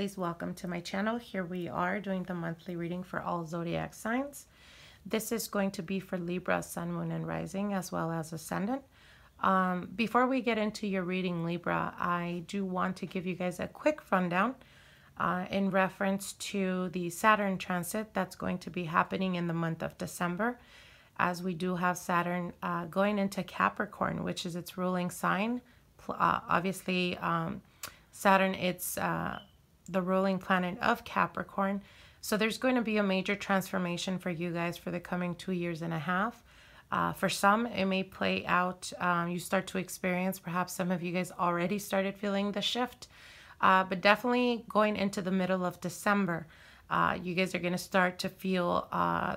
lovelies, welcome to my channel. Here we are doing the monthly reading for all zodiac signs. This is going to be for Libra, Sun, Moon, and Rising, as well as Ascendant. Before we get into your reading, Libra, I do want to give you guys a quick rundown in reference to the Saturn transit that's going to be happening in the month of December, as we do have Saturn going into Capricorn, which is its ruling sign. Obviously, Saturn, it's the ruling planet of Capricorn. So there's going to be a major transformation for you guys for the coming 2.5 years. For some, it may play out, you start to experience, perhaps some of you guys already started feeling the shift, but definitely going into the middle of December, you guys are going to start to feel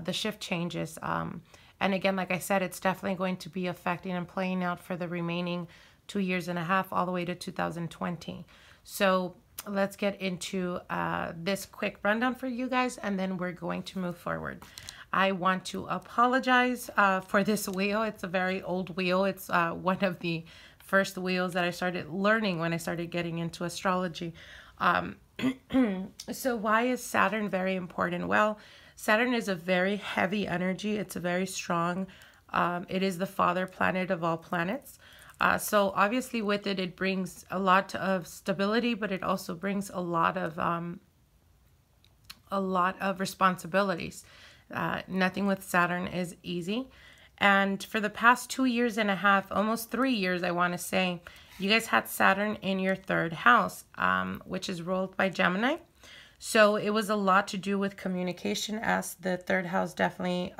the shift changes. And again, like I said, it's definitely going to be affecting and playing out for the remaining 2.5 years, all the way to 2020. So let's get into this quick rundown for you guys, and then we're going to move forward. I want to apologize for this wheel. It's a very old wheel. It's one of the first wheels that I started learning when I started getting into astrology. So why is Saturn very important? Well, Saturn is a very heavy energy. It's a very strong. It is the father planet of all planets. So obviously with it, it brings a lot of stability, but it also brings a lot of responsibilities. Nothing with Saturn is easy. And for the past 2.5 years, almost 3 years, I want to say, you guys had Saturn in your third house, which is ruled by Gemini. So it was a lot to do with communication, as the third house definitely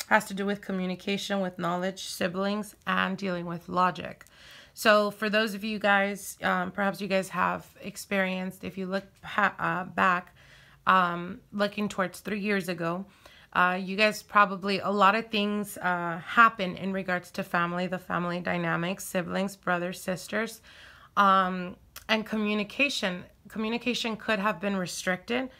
has to do with communication, with knowledge, siblings, and dealing with logic. So for those of you guys, perhaps you guys have experienced, if you look back, looking towards 3 years ago, you guys probably, a lot of things happen in regards to family, the family dynamics, siblings, brothers, sisters, and communication. Communication could have been restricted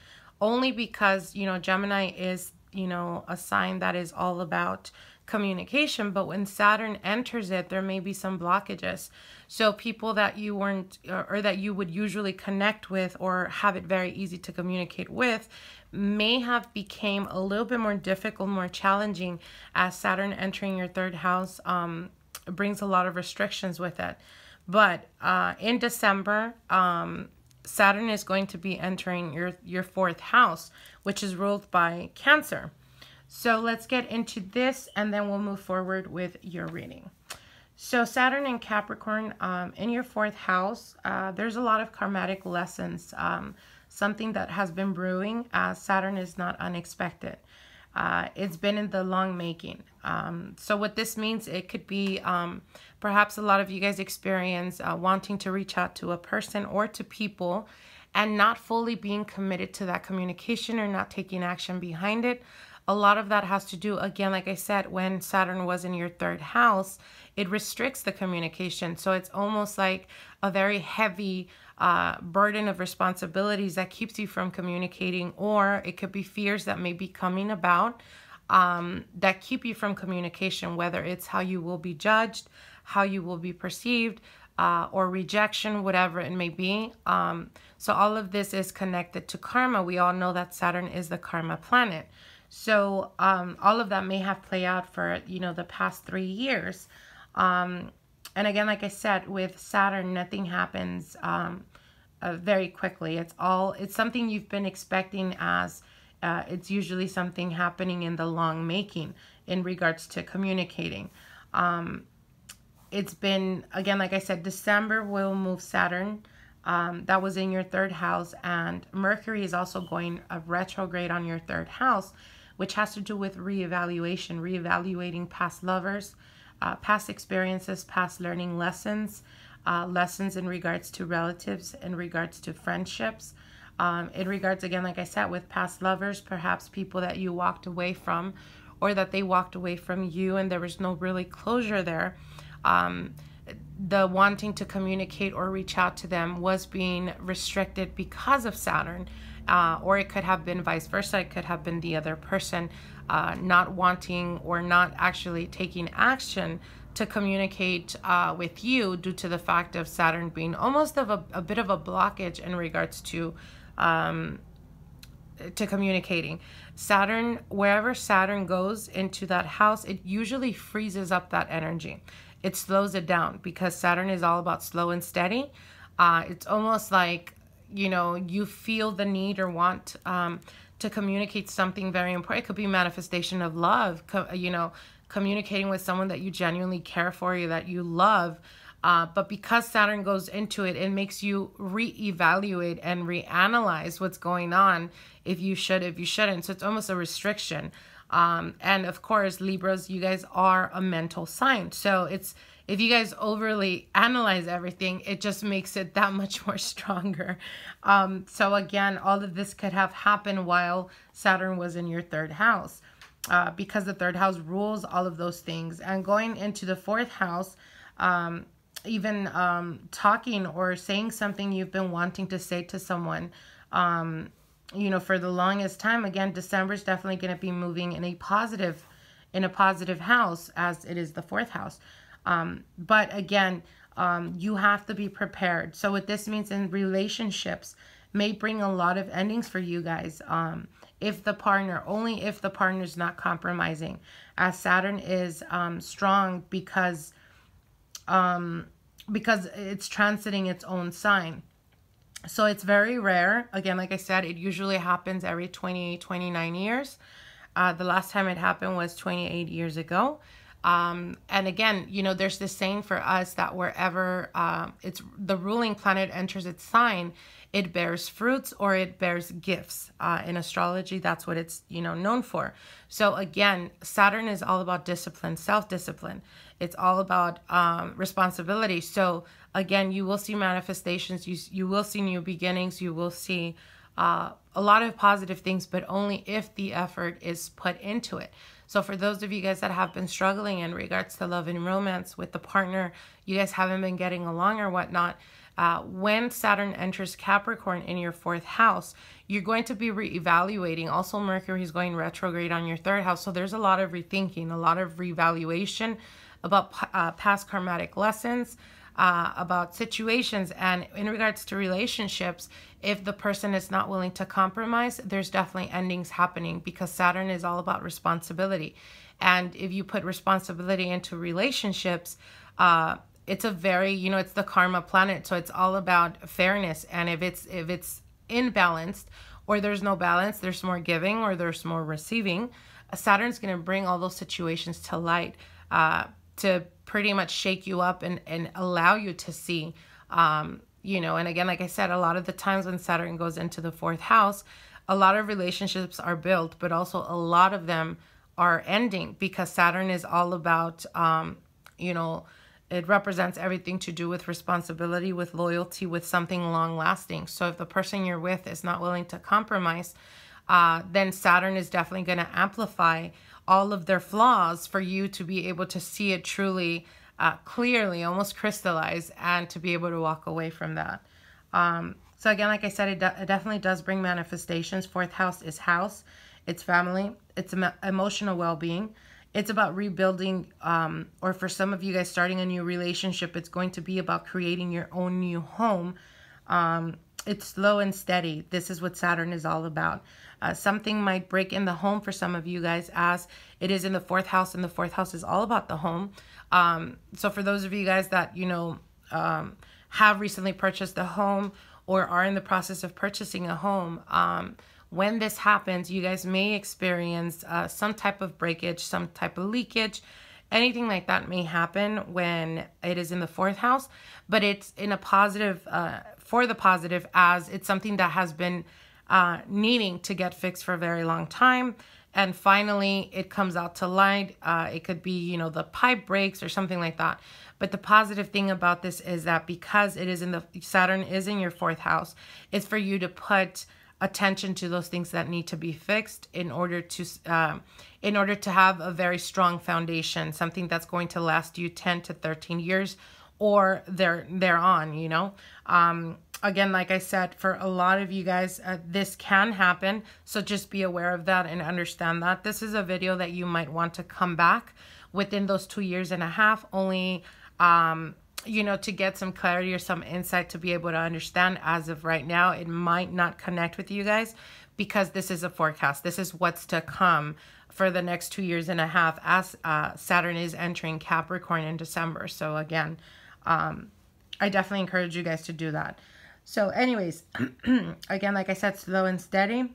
only because, you know, Gemini is, you know, a sign that is all about communication, but when Saturn enters it, there may be some blockages. So people that you weren't, or that you would usually connect with or have it very easy to communicate with, may have became a little bit more difficult, more challenging, as Saturn entering your third house brings a lot of restrictions with it. But in December, Saturn is going to be entering your fourth house, which is ruled by Cancer. So let's get into this, and then we'll move forward with your reading. So Saturn and Capricorn in your fourth house, there's a lot of karmatic lessons, something that has been brewing. Saturn is not unexpected. It's been in the long making. So what this means, it could be perhaps a lot of you guys experience wanting to reach out to a person or to people and not fully being committed to that communication or not taking action behind it. A lot of that has to do, again, like I said, when Saturn was in your third house, it restricts the communication. So it's almost like a very heavy burden of responsibilities that keeps you from communicating, or it could be fears that may be coming about that keep you from communication, whether it's how you will be judged, how you will be perceived, or rejection, whatever it may be. So all of this is connected to karma. We all know that Saturn is the karma planet. So all of that may have played out for, you know, the past 3 years. And again, like I said, with Saturn, nothing happens very quickly. It's something you've been expecting, as it's usually something happening in the long making in regards to communicating. It's been, again, like I said, December will move Saturn. That was in your third house, and Mercury is also going retrograde on your third house, which has to do with reevaluating past lovers, past experiences, past learning lessons, lessons in regards to relatives, in regards to friendships, in regards, again, like I said, with past lovers, perhaps people that you walked away from, or that they walked away from you and there was no really closure there. The wanting to communicate or reach out to them was being restricted because of Saturn, or it could have been vice versa. It could have been the other person not wanting or not actually taking action to communicate with you due to the fact of Saturn being almost of a bit of a blockage in regards to to communicating. Saturn, wherever Saturn goes into that house, it usually freezes up that energy. It slows it down because Saturn is all about slow and steady. It's almost like, you know, you feel the need or want to communicate something very important. It could be manifestation of love, you know, communicating with someone that you genuinely care for, you that you love. But because Saturn goes into it, it makes you reevaluate and reanalyze what's going on, if you should, if you shouldn't. So it's almost a restriction. And of course, Libras, you guys are a mental sign. So it's, if you guys overly analyze everything, it just makes it that much more stronger. So again, all of this could have happened while Saturn was in your third house, because the third house rules all of those things. And going into the fourth house, even talking or saying something you've been wanting to say to someone, you know, for the longest time. Again, December is definitely going to be moving in a positive house, as it is the fourth house. But again, you have to be prepared. So what this means in relationships may bring a lot of endings for you guys. If the partner, only if the partner is not compromising, as Saturn is strong because it's transiting its own sign. So it's very rare. Again, like I said, it usually happens every 28, 29 years. The last time it happened was 28 years ago. And again, you know, there's this saying for us that wherever it's the ruling planet enters its sign, it bears fruits or it bears gifts. In astrology, that's what it's, you know, known for. So again, Saturn is all about discipline, self-discipline. It's all about responsibility. So again, you will see manifestations. You will see new beginnings. You will see a lot of positive things, but only if the effort is put into it. So for those of you guys that have been struggling in regards to love and romance with the partner, you guys haven't been getting along or whatnot, when Saturn enters Capricorn in your fourth house, you're going to be reevaluating. Also, Mercury is going retrograde on your third house. So there's a lot of rethinking, a lot of reevaluation about past karmatic lessons, about situations. And in regards to relationships, if the person is not willing to compromise, there's definitely endings happening, because Saturn is all about responsibility. And if you put responsibility into relationships, it's a very, you know, it's the karma planet. So it's all about fairness. And if it's imbalanced, or there's no balance, there's more giving or there's more receiving, Saturn's going to bring all those situations to light, to pretty much shake you up and allow you to see, you know. And again, like I said, a lot of the times when Saturn goes into the fourth house, a lot of relationships are built, but also a lot of them are ending, because Saturn is all about, you know, it represents everything to do with responsibility, with loyalty, with something long lasting. So if the person you're with is not willing to compromise, then Saturn is definitely going to amplify all of their flaws for you to be able to see it truly, clearly, almost crystallize, and to be able to walk away from that. So again, like I said, it definitely does bring manifestations. Fourth house is house. It's family. It's emotional well-being. It's about rebuilding, or for some of you guys starting a new relationship, it's going to be about creating your own new home. It's slow and steady. This is what Saturn is all about. Something might break in the home for some of you guys, as it is in the fourth house, and the fourth house is all about the home. So for those of you guys that, you know, have recently purchased a home or are in the process of purchasing a home, when this happens, you guys may experience some type of breakage, some type of leakage. Anything like that may happen when it is in the fourth house, but it's in a positive, for the positive, as it's something that has been needing to get fixed for a very long time. And finally, it comes out to light. It could be, you know, the pipe breaks or something like that. But the positive thing about this is that because it is in the, Saturn is in your fourth house, it's for you to put attention to those things that need to be fixed in order to have a very strong foundation, something that's going to last you 10 to 13 years or thereon, you know. Again, like I said, for a lot of you guys, this can happen. So just be aware of that and understand that. This is a video that you might want to come back within those 2.5 years, only you know, to get some clarity or some insight to be able to understand. As of right now, it might not connect with you guys because this is a forecast. This is what's to come for the next 2.5 years as Saturn is entering Capricorn in December. So again, I definitely encourage you guys to do that. So anyways, again, like I said, slow and steady.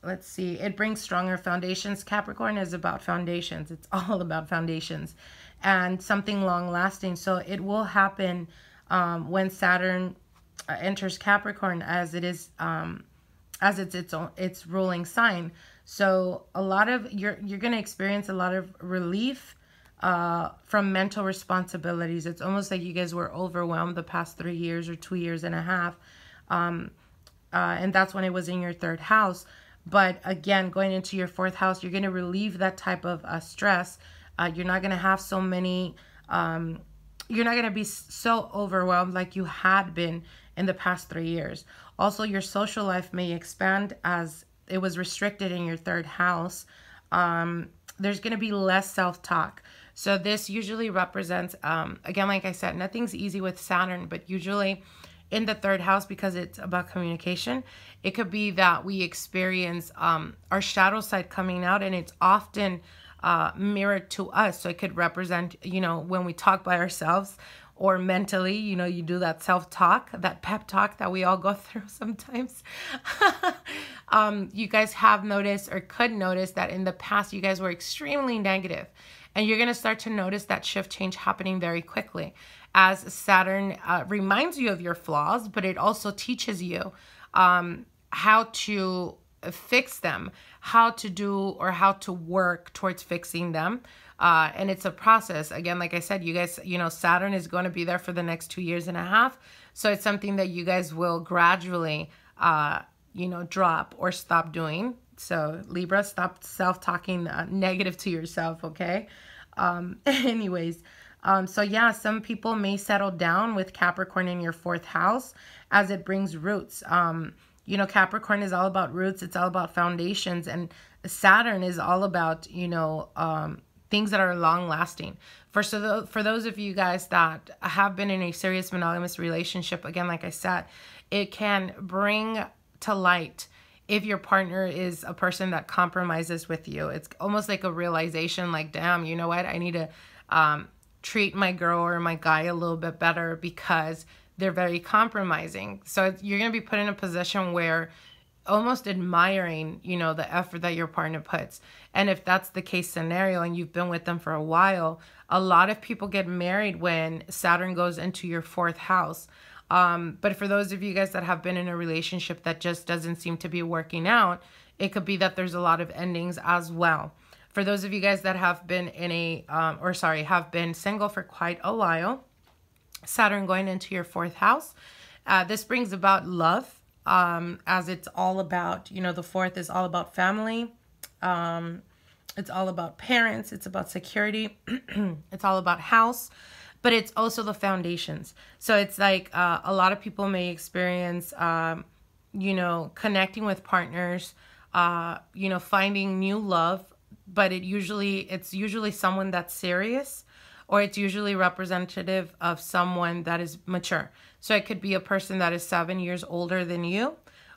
Let's see. It brings stronger foundations. Capricorn is about foundations. It's all about foundations and something long lasting. So it will happen when Saturn enters Capricorn, as it is, as its ruling sign. So a lot of you're going to experience a lot of relief from mental responsibilities. It's almost like you guys were overwhelmed the past 3 years or 2.5 years. And that's when it was in your 3rd house. But again, going into your 4th house, you're going to relieve that type of stress. You're not going to have so many, you're not going to be so overwhelmed like you had been in the past 3 years. Also, your social life may expand as it was restricted in your 3rd house. There's going to be less self-talk. So this usually represents, again, like I said, nothing's easy with Saturn, but usually in the 3rd house, because it's about communication, it could be that we experience our shadow side coming out, and it's often mirrored to us. So it could represent, you know, when we talk by ourselves or mentally, you know, you do that self-talk, that pep talk that we all go through sometimes. You guys have noticed or could notice that in the past, you guys were extremely negative, and you're going to start to notice that shift change happening very quickly as Saturn reminds you of your flaws, but it also teaches you how to fix them, how to do or how to work towards fixing them. And it's a process. Again, like I said, you guys, you know, Saturn is going to be there for the next 2.5 years. So it's something that you guys will gradually, you know, drop or stop doing. So Libra, stop self-talking negative to yourself, okay? Anyways, so yeah, some people may settle down with Capricorn in your 4th house as it brings roots. You know, Capricorn is all about roots. It's all about foundations. And Saturn is all about, you know, things that are long lasting. For those of you guys that have been in a serious monogamous relationship, again, like I said, it can bring to light if your partner is a person that compromises with you. It's almost like a realization, like, damn, you know what? I need to treat my girl or my guy a little bit better because they're very compromising. So you're going to be put in a position where almost admiring, you know, the effort that your partner puts. And if that's the case scenario and you've been with them for a while, a lot of people get married when Saturn goes into your 4th house. But for those of you guys that have been in a relationship that just doesn't seem to be working out, it could be that there's a lot of endings as well. For those of you guys that have been in a, have been single for quite a while, Saturn going into your 4th house, this brings about love, as it's all about, you know, the 4th is all about family. It's all about parents. It's about security. It's all about house, but it's also the foundations. So it's like a lot of people may experience, you know, connecting with partners, you know, finding new love, but it's usually someone that's serious, or it's usually representative of someone that is mature. So it could be a person that is 7 years older than you,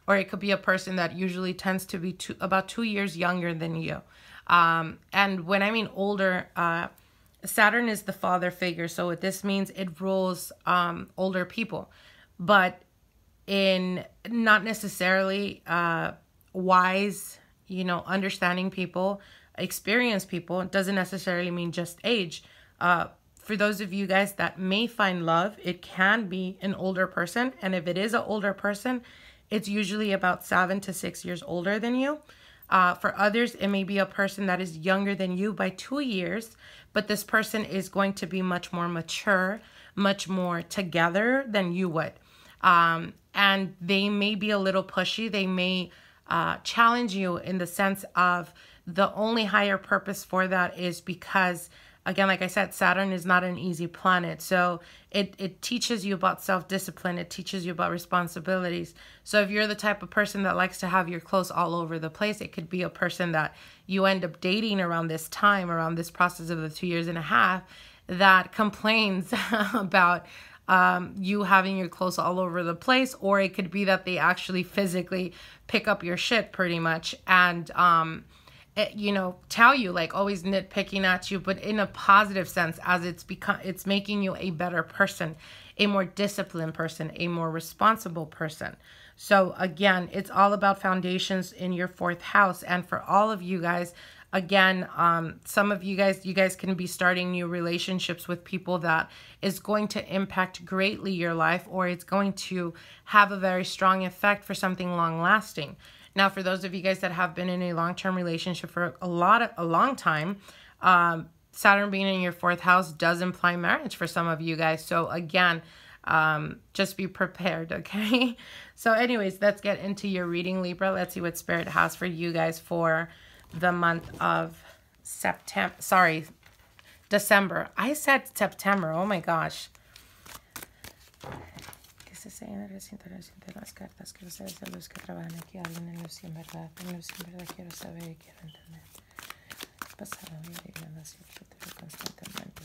or it could be a person that usually tends to be about 2 years younger than you. And when I mean older, Saturn is the father figure. So what this means, it rules older people, but in not necessarily wise, you know, understanding people, experienced people. It doesn't necessarily mean just age. For those of you guys that may find love, it can be an older person. And if it is an older person, it's usually about 7 to 6 years older than you. For others, it may be a person that is younger than you by 2 years, but this person is going to be much more mature, much more together than you would. And they may be a little pushy. They may challenge you in the sense of the only higher purpose for that is because, again, like I said, Saturn is not an easy planet. So it teaches you about self-discipline. It teaches you about responsibilities. So if you're the type of person that likes to have your clothes all over the place, it could be a person that you end up dating around this time, around this process of the 2.5 years. that complains about you having your clothes all over the place, or it could be that they actually physically pick up your shit pretty much and you know, tell you, like, always nitpicking at you, but in a positive sense, as it's making you a better person, a more disciplined person, a more responsible person. So again, it's all about foundations in your 4th house. And for all of you guys, again, some of you guys can be starting new relationships with people that is going to impact greatly your life, or it's going to have a very strong effect for something long lasting. Now, for those of you guys that have been in a long-term relationship for a long time, Saturn being in your 4th house does imply marriage for some of you guys. So again, just be prepared, okay? So anyways, let's get into your reading, Libra. Let's see what Spirit has for you guys for the month of December. I said September. Oh my gosh. Se sellan reciente las cartas, quiero saber de los que trabajan aquí, alguien en luz y en verdad quiero saber y quiero entender. Pasado viviendo hacia el futuro constantemente.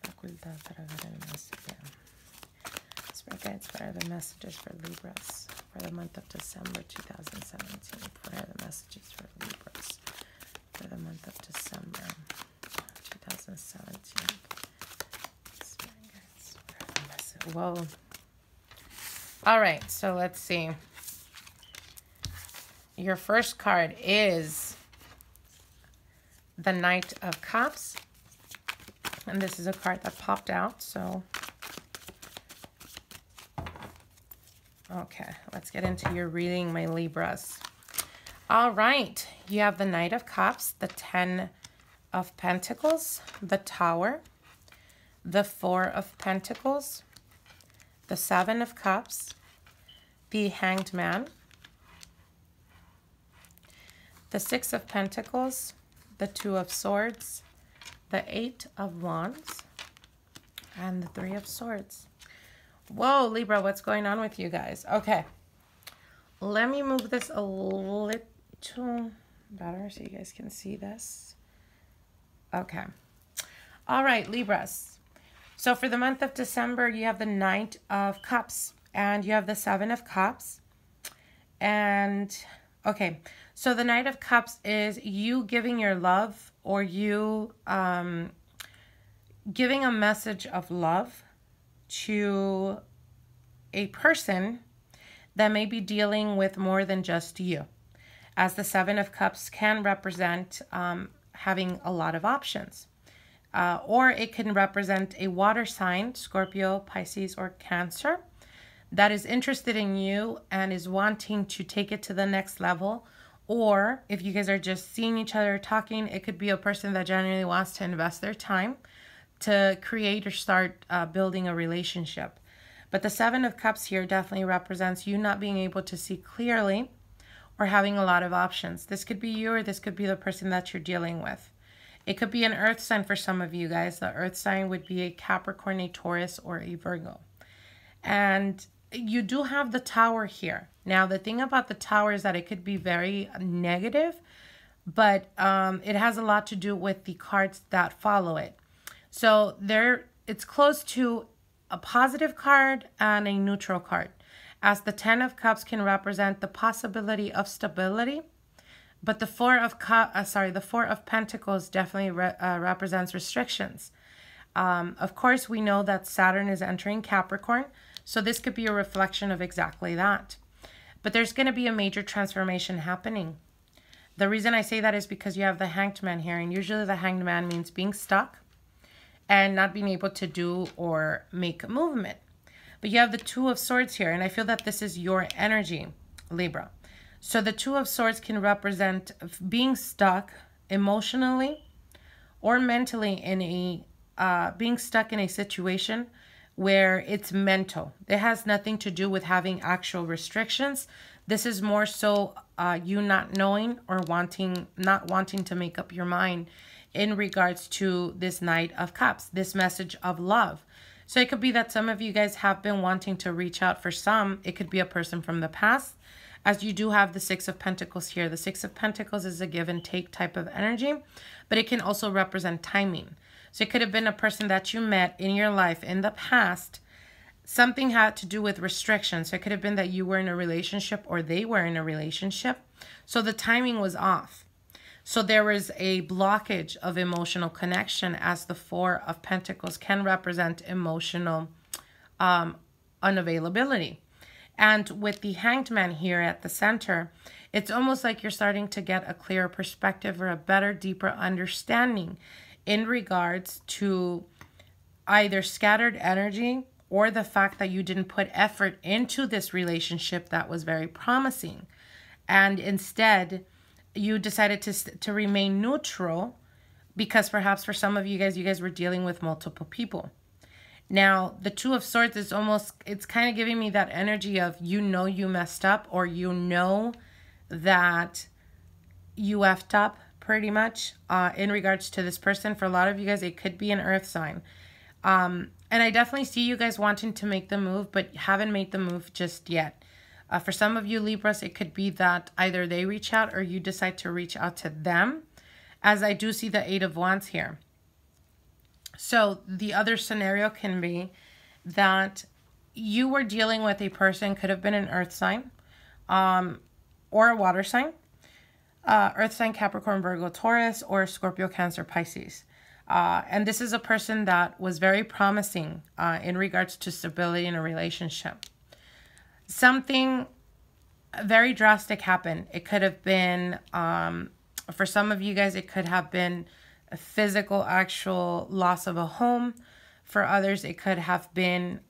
Facultad para ver el más allá. Spirit guides for the messages for Libras for the month of December 2017. For the messages for Libras for the month of December 2017. Whoa. All right, so let's see. Your first card is the Knight of Cups. And this is a card that popped out, so. Okay, let's get into your reading, my Libras. All right, you have the Knight of Cups, the 10 of Pentacles, the Tower, the 4 of Pentacles, the 7 of Cups, the Hanged Man, the 6 of Pentacles, the 2 of Swords, the 8 of Wands, and the 3 of Swords. Whoa, Libra, what's going on with you guys? Okay, let me move this a little better so you guys can see this. Okay. All right, Libras. So for the month of December, you have the Knight of Cups and you have the 7 of Cups. And, okay, so the Knight of Cups is you giving your love, or you giving a message of love to a person that may be dealing with more than just you. As the 7 of Cups can represent having a lot of options. Or it can represent a water sign, Scorpio, Pisces, or Cancer, that is interested in you and is wanting to take it to the next level. Or if you guys are just seeing each other talking, it could be a person that genuinely wants to invest their time to create or start building a relationship. But the 7 of Cups here definitely represents you not being able to see clearly or having a lot of options. This could be you, or this could be the person that you're dealing with. It could be an earth sign for some of you guys. The earth sign would be a Capricorn, a Taurus, or a Virgo. And you do have the Tower here. Now, the thing about the Tower is that it could be very negative, but it has a lot to do with the cards that follow it. So it's close to a positive card and a neutral card, as the 10 of Cups can represent the possibility of stability. But the 4 of Pentacles definitely represents restrictions. Of course, we know that Saturn is entering Capricorn, so this could be a reflection of exactly that. But there's going to be a major transformation happening. The reason I say that is because you have the Hanged Man here, and usually the Hanged Man means being stuck and not being able to do or make a movement. But you have the 2 of Swords here, and I feel that this is your energy, Libra. So the 2 of Swords can represent being stuck emotionally or mentally in being stuck in a situation where it's mental. It has nothing to do with having actual restrictions. This is more so you not knowing or not wanting to make up your mind in regards to this Knight of Cups, this message of love. So it could be that some of you guys have been wanting to reach out. For some, it could be a person from the past. as you do have the Six of Pentacles here. The Six of Pentacles is a give and take type of energy, but it can also represent timing. So it could have been a person that you met in your life in the past. Something had to do with restrictions. So it could have been that you were in a relationship or they were in a relationship. So the timing was off. So there was a blockage of emotional connection, as the Four of Pentacles can represent emotional unavailability. And with the Hanged Man here at the center, it's almost like you're starting to get a clearer perspective or a better, deeper understanding in regards to either scattered energy or the fact that you didn't put effort into this relationship that was very promising. And instead, you decided to remain neutral because perhaps for some of you guys were dealing with multiple people. Now, the Two of Swords is almost, it's kind of giving me that energy of, you know, you messed up, or you know that you effed up pretty much in regards to this person. For a lot of you guys, it could be an earth sign. And I definitely see you guys wanting to make the move, but haven't made the move just yet. For some of you Libras, it could be that either they reach out or you decide to reach out to them, as I do see the Eight of Wands here. So the other scenario can be that you were dealing with a person, could have been an earth sign or a water sign, earth sign, Capricorn, Virgo, Taurus, or Scorpio, Cancer, Pisces. And this is a person that was very promising in regards to stability in a relationship. Something very drastic happened. It could have been, for some of you guys, it could have been a physical, actual loss of a home. For others, it could have been,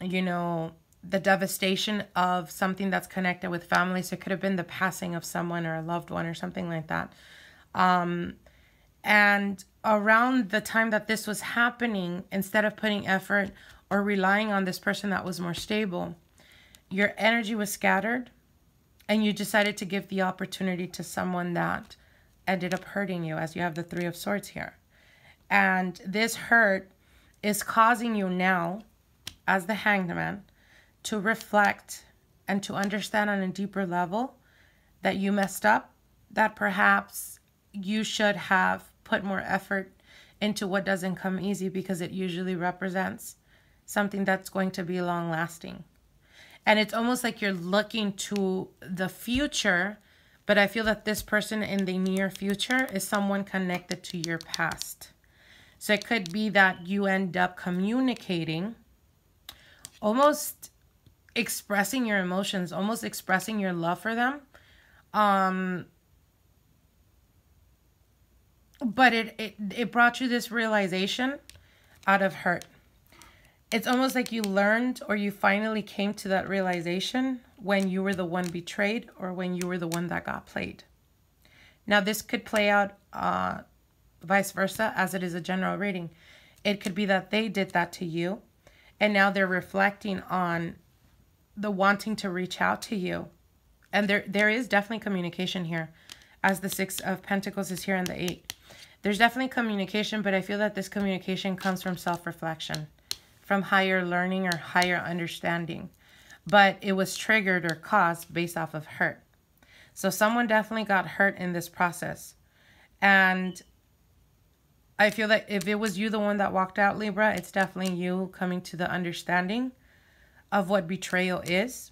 you know, the devastation of something that's connected with family. So it could have been the passing of someone or a loved one or something like that. And around the time that this was happening, instead of putting effort or relying on this person that was more stable, your energy was scattered and you decided to give the opportunity to someone that ended up hurting you, as you have the Three of Swords here. And this hurt is causing you now, as the Hanged Man, to reflect and to understand on a deeper level that you messed up, that perhaps you should have put more effort into what doesn't come easy, because it usually represents something that's going to be long lasting. And it's almost like you're looking to the future, but I feel that this person in the near future is someone connected to your past. So it could be that you end up communicating, almost expressing your emotions, almost expressing your love for them. But it brought you this realization out of hurt. It's almost like you learned, or you finally came to that realization when you were the one betrayed, or when you were the one that got played. Now, this could play out vice versa, as it is a general reading. It could be that they did that to you, and now they're reflecting on the wanting to reach out to you. And there is definitely communication here, as the Six of Pentacles is here and the Eight. There's definitely communication, but I feel that this communication comes from self-reflection, from higher learning or higher understanding. But it was triggered or caused based off of hurt. So someone definitely got hurt in this process. And I feel that if it was you, the one that walked out, Libra, it's definitely you coming to the understanding of what betrayal is.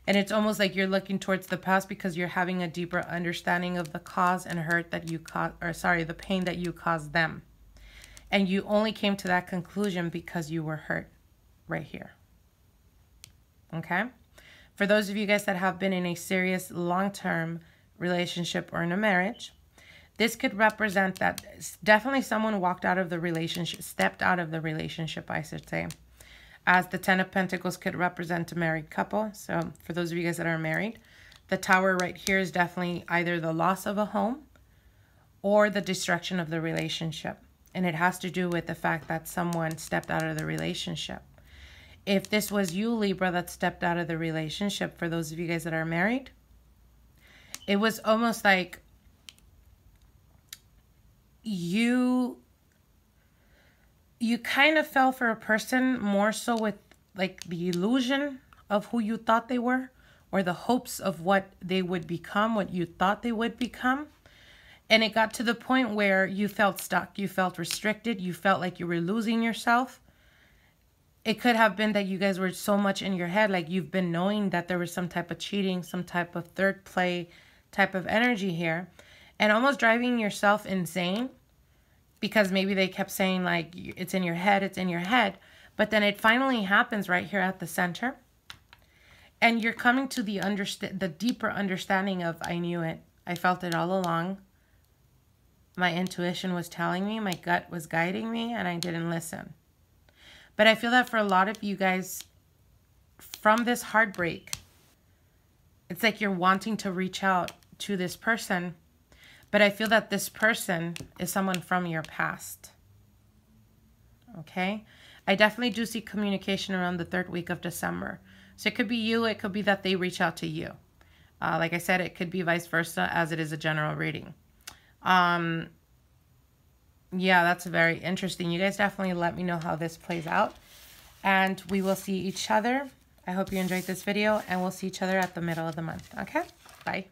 And it's almost like you're looking towards the past because you're having a deeper understanding of the cause and hurt that you caused, or sorry, the pain that you caused them. And you only came to that conclusion because you were hurt right here. Okay? For those of you guys that have been in a serious long-term relationship or in a marriage, this could represent that definitely someone walked out of the relationship, stepped out of the relationship, I should say. As the Ten of Pentacles could represent a married couple. So for those of you guys that are married, the Tower right here is definitely either the loss of a home or the destruction of the relationship. And it has to do with the fact that someone stepped out of the relationship. If this was you, Libra, that stepped out of the relationship, for those of you guys that are married, it was almost like you kind of fell for a person more so with like the illusion of who you thought they were, or the hopes of what they would become, what you thought they would become. And it got to the point where you felt stuck, you felt restricted, you felt like you were losing yourself. It could have been that you guys were so much in your head, like you've been knowing that there was some type of cheating, some type of third play type of energy here, and almost driving yourself insane, because maybe they kept saying like, it's in your head, it's in your head. But then it finally happens right here at the center. And you're coming to the deeper understanding of, I knew it. I felt it all along. My intuition was telling me, my gut was guiding me, and I didn't listen. But I feel that for a lot of you guys, from this heartbreak, it's like you're wanting to reach out to this person. But I feel that this person is someone from your past. Okay? I definitely do see communication around the 3rd week of December. So it could be you, it could be that they reach out to you. Like I said, it could be vice versa, as it is a general reading. Yeah, that's very interesting. You guys definitely let me know how this plays out. And we will see each other. I hope you enjoyed this video, and we'll see each other at the middle of the month. Okay? Bye.